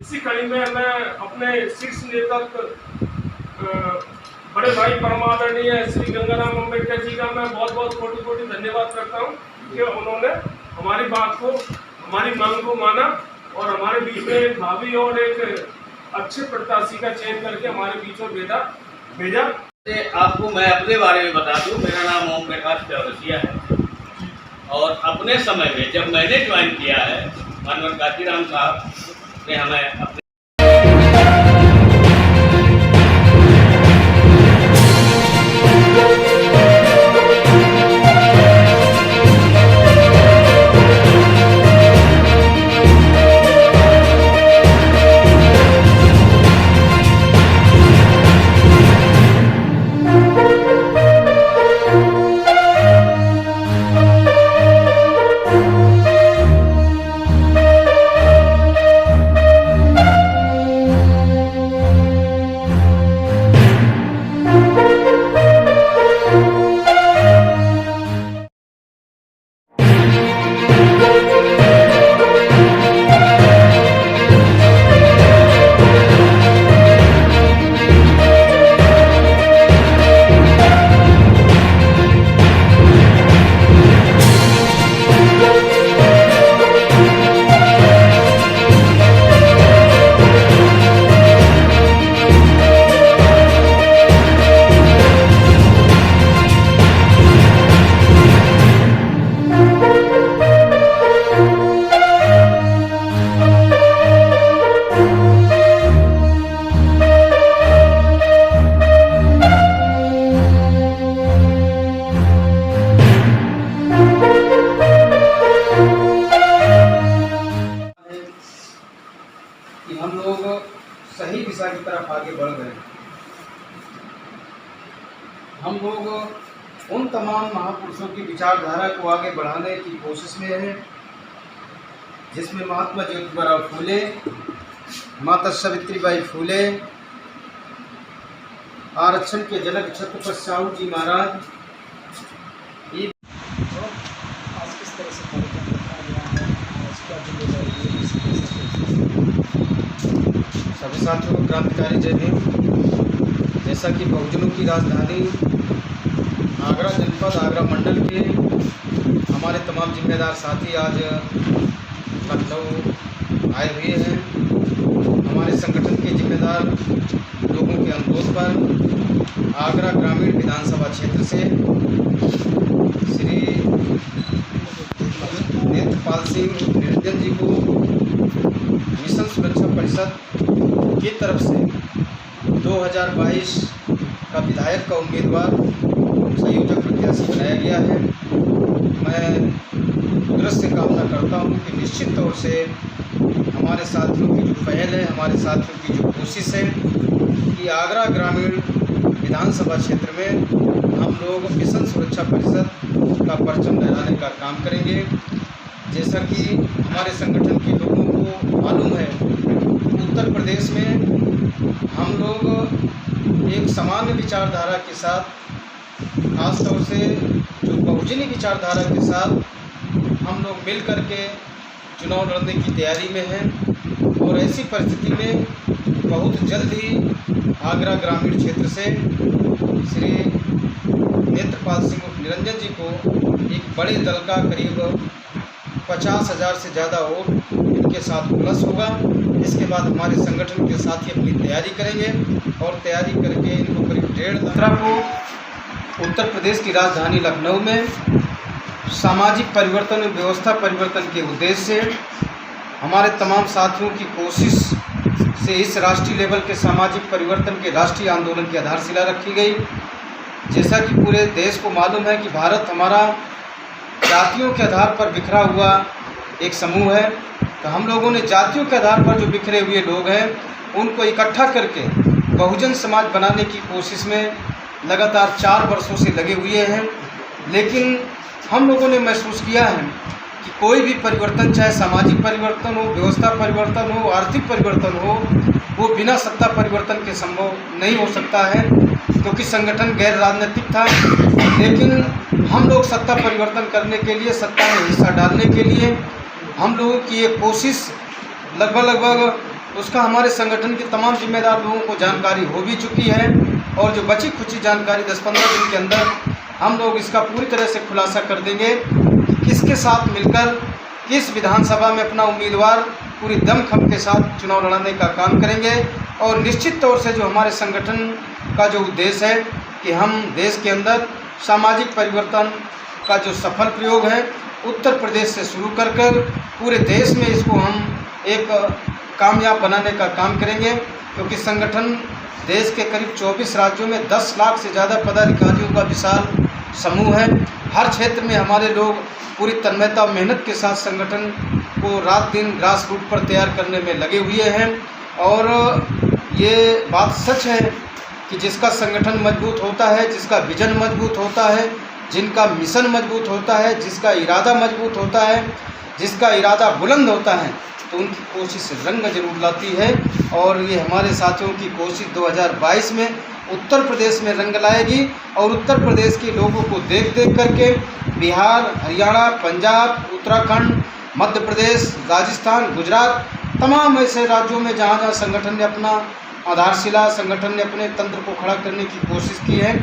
इसी कड़ी में मैं अपने शीर्ष नेतृत्व बड़े भाई परमादरणीय श्री गंगाराम अम्बेडकर जी का मैं बहुत बहुत कोटि कोटि धन्यवाद करता हूँ कि उन्होंने हमारी बात को, हमारी मांग को माना और हमारे बीच में एक भावी और एक अच्छे प्रत्याशी का चयन करके हमारे बीच में भेजा। आपको मैं अपने बारे में बता दूं, मेरा नाम ओम प्रकाश चौरसिया है और अपने समय में जब मैंने ज्वाइन किया है, माननीय काशीराम साहब ने हमें अपने कि हम लोग सही दिशा की तरफ आगे बढ़ रहे हैं। हम लोग उन तमाम महापुरुषों की विचारधारा को आगे बढ़ाने की कोशिश में हैं, जिसमें महात्मा ज्योतिबा फूले, माता सावित्रीबाई फूले, आरक्षण के जनक छत्रपति साहू जी महाराज, सभी साथियों को क्रांतिकारी जय भीम। जैसा कि बहुजनों की राजधानी आगरा जनपद, आगरा मंडल के हमारे तमाम जिम्मेदार साथी आज लखनऊ आए हुए हैं। हमारे संगठन के जिम्मेदार लोगों के अनुरोध पर आगरा ग्रामीण विधानसभा क्षेत्र से श्री नेत्रपाल सिंह निरंजन जी को मिशन सुरक्षा परिषद की तरफ से 2022 का विधायक का उम्मीदवार संयोजक प्रत्याशी बनाया गया है। मैं कुदरत से कामना करता हूं कि निश्चित तौर से हमारे साथियों की जो पहल है, हमारे साथियों की जो कोशिश है कि आगरा ग्रामीण विधानसभा क्षेत्र में हम लोग मिशन सुरक्षा परिषद का परचम लहराने का काम करेंगे। जैसा कि हमारे संगठन के लोगों को मालूम है, उत्तर प्रदेश में हम लोग एक सामान्य विचारधारा के साथ, खास तौर से जो बहुजनी विचारधारा के साथ हम लोग मिल कर के चुनाव लड़ने की तैयारी में हैं और ऐसी परिस्थिति में बहुत जल्द ही आगरा ग्रामीण क्षेत्र से श्री नेत्रपाल सिंह निरंजन जी को एक बड़े दल का करीब 50,000 से ज़्यादा वोट इनके साथ प्लस होगा। इसके बाद हमारे संगठन के साथी अपनी तैयारी करेंगे और तैयारी करके इनको करीब 1.5 लाख को उत्तर प्रदेश की राजधानी लखनऊ में सामाजिक परिवर्तन और व्यवस्था परिवर्तन के उद्देश्य से हमारे तमाम साथियों की कोशिश से इस राष्ट्रीय लेवल के सामाजिक परिवर्तन के राष्ट्रीय आंदोलन की आधारशिला रखी गई। जैसा कि पूरे देश को मालूम है कि भारत हमारा जातियों के आधार पर बिखरा हुआ एक समूह है, तो हम लोगों ने जातियों के आधार पर जो बिखरे हुए लोग हैं उनको इकट्ठा करके बहुजन समाज बनाने की कोशिश में लगातार 4 वर्षों से लगे हुए हैं। लेकिन हम लोगों ने महसूस किया है कि कोई भी परिवर्तन, चाहे सामाजिक परिवर्तन हो, व्यवस्था परिवर्तन हो, आर्थिक परिवर्तन हो, वो बिना सत्ता परिवर्तन के संभव नहीं हो सकता है, क्योंकि संगठन गैर राजनीतिक था। लेकिन हम लोग सत्ता परिवर्तन करने के लिए, सत्ता में हिस्सा डालने के लिए हम लोगों की ये कोशिश लगभग उसका हमारे संगठन के तमाम जिम्मेदार लोगों को जानकारी हो भी चुकी है और जो बची खुची जानकारी 10-15 दिन के अंदर हम लोग इसका पूरी तरह से खुलासा कर देंगे कि किसके साथ मिलकर किस विधानसभा में अपना उम्मीदवार पूरी दमखम के साथ चुनाव लड़ाने का काम करेंगे। और निश्चित तौर से जो हमारे संगठन का जो उद्देश्य है कि हम देश के अंदर सामाजिक परिवर्तन का जो सफल प्रयोग है उत्तर प्रदेश से शुरू कर पूरे देश में इसको हम एक कामयाब बनाने का काम करेंगे, क्योंकि संगठन देश के करीब 24 राज्यों में 10 लाख से ज़्यादा पदाधिकारियों का विशाल समूह है। हर क्षेत्र में हमारे लोग पूरी तन्मयता और मेहनत के साथ संगठन को रात दिन ग्रास रूट पर तैयार करने में लगे हुए हैं। और ये बात सच है कि जिसका संगठन मजबूत होता है, जिसका विजन मजबूत होता है, जिनका मिशन मजबूत होता है, जिसका इरादा मजबूत होता है, जिसका इरादा बुलंद होता है, तो उनकी कोशिश रंग जरूर लाती है। और ये हमारे साथियों की कोशिश 2022 में उत्तर प्रदेश में रंग लाएगी और उत्तर प्रदेश के लोगों को देख करके बिहार, हरियाणा, पंजाब, उत्तराखंड, मध्य प्रदेश, राजस्थान, गुजरात, तमाम ऐसे राज्यों में जहाँ जहाँ संगठन ने अपना आधारशिला, संगठन ने अपने तंत्र को खड़ा करने की कोशिश की है,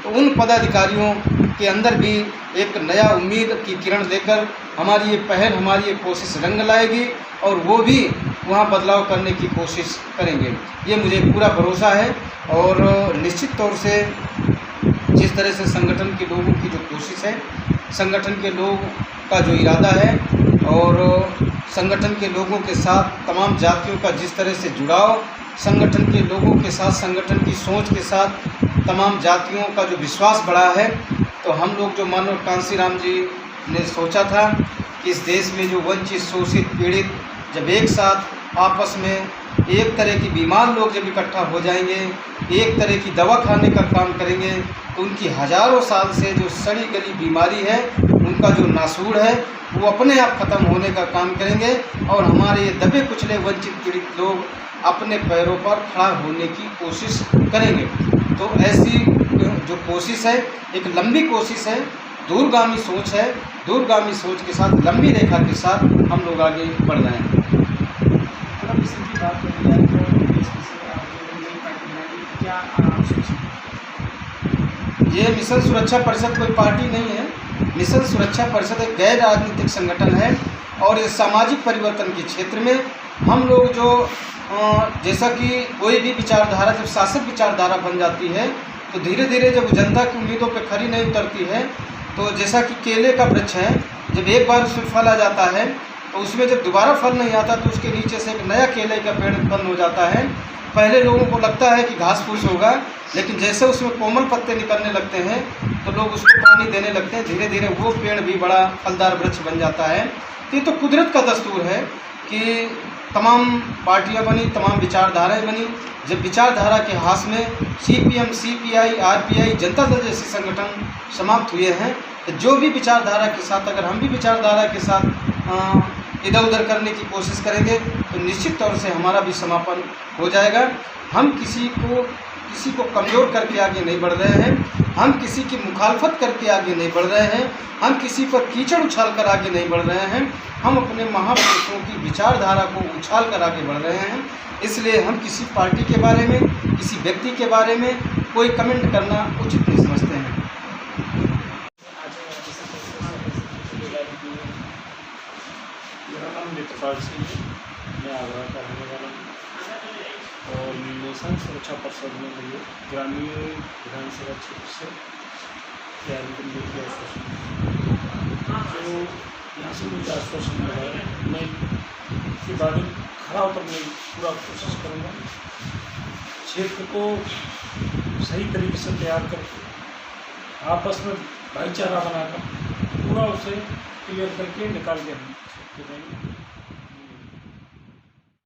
तो उन पदाधिकारियों के अंदर भी एक नया उम्मीद की किरण लेकर हमारी ये पहल, हमारी ये कोशिश रंग लाएगी और वो भी वहाँ बदलाव करने की कोशिश करेंगे। ये मुझे पूरा भरोसा है। और निश्चित तौर से जिस तरह से संगठन के लोगों की जो कोशिश है, संगठन के लोग का जो इरादा है और संगठन के लोगों के साथ तमाम जातियों का जिस तरह से जुड़ाव, संगठन के लोगों के साथ, संगठन की सोच के साथ तमाम जातियों का जो विश्वास बढ़ा है, तो हम लोग जो मानव कांसीराम जी ने सोचा था कि इस देश में जो वंचित, शोषित, पीड़ित जब एक साथ आपस में एक तरह की बीमार लोग जब इकट्ठा हो जाएंगे, एक तरह की दवा खाने का काम करेंगे, तो उनकी हज़ारों साल से जो सड़ी गली बीमारी है, उनका जो नासूर है, वो अपने आप ख़त्म होने का काम करेंगे और हमारे ये दबे कुचले वंचित पीड़ित लोग अपने पैरों पर खड़ा होने की कोशिश करेंगे। तो ऐसी जो कोशिश है, एक लंबी कोशिश है, दूरगामी सोच है, दूरगामी सोच के साथ, लंबी रेखा के साथ हम लोग आगे बढ़ रहे हैं। ये मिशन सुरक्षा परिषद कोई पार्टी नहीं है। मिशन सुरक्षा परिषद एक गैर राजनीतिक संगठन है और इस सामाजिक परिवर्तन के क्षेत्र में हम लोग जो जैसा कि कोई भी विचारधारा जब शासक विचारधारा बन जाती है, तो धीरे धीरे जब जनता की उम्मीदों पर खरी नहीं उतरती है, तो जैसा कि केले का वृक्ष है, जब एक बार उसमें फल आ जाता है तो उसमें जब दोबारा फल नहीं आता तो उसके नीचे से एक नया केले का पेड़ उत्पन्न हो जाता है। पहले लोगों को लगता है कि घास फूस होगा, लेकिन जैसे उसमें कोमल पत्ते निकलने लगते हैं तो लोग उसको पानी देने लगते हैं, धीरे धीरे वो पेड़ भी बड़ा फलदार वृक्ष बन जाता है। ये तो कुदरत का दस्तूर है कि तमाम पार्टियां बनी, तमाम विचारधाराएं बनी। जब विचारधारा के हाथ में CPM, CPI, RPI, Janata Dal जैसे संगठन समाप्त हुए हैं, तो जो भी विचारधारा के साथ, अगर हम भी विचारधारा के साथ इधर उधर करने की कोशिश करेंगे तो निश्चित तौर से हमारा भी समापन हो जाएगा। हम किसी को कमज़ोर करके आगे नहीं बढ़ रहे हैं, हम किसी की मुखालफत करके आगे नहीं बढ़ रहे हैं, हम किसी पर कीचड़ उछाल कर आगे नहीं बढ़ रहे हैं, हम अपने महापुरुषों की विचारधारा को उछाल कर आगे बढ़ रहे हैं। इसलिए हम किसी पार्टी के बारे में, किसी व्यक्ति के बारे में कोई कमेंट करना उचित नहीं समझते हैं। मेरा नाम नेत्रपाल सिंह है, मैं आगरा का रहने वाला हूँ और मिशन सुरक्षा परिषद में मुझे ग्रामीण विधानसभा क्षेत्र से तैयारी करने की आश्वासन, जो यहाँ से मुझे आश्वासन मिला है, मैं इसके बारे में खड़ा उतरने की पूरा कोशिश करूँगा। क्षेत्र को सही तरीके से तैयार करके आपस में भाईचारा बनाकर पूरा उसे क्लियर करके निकाल के हम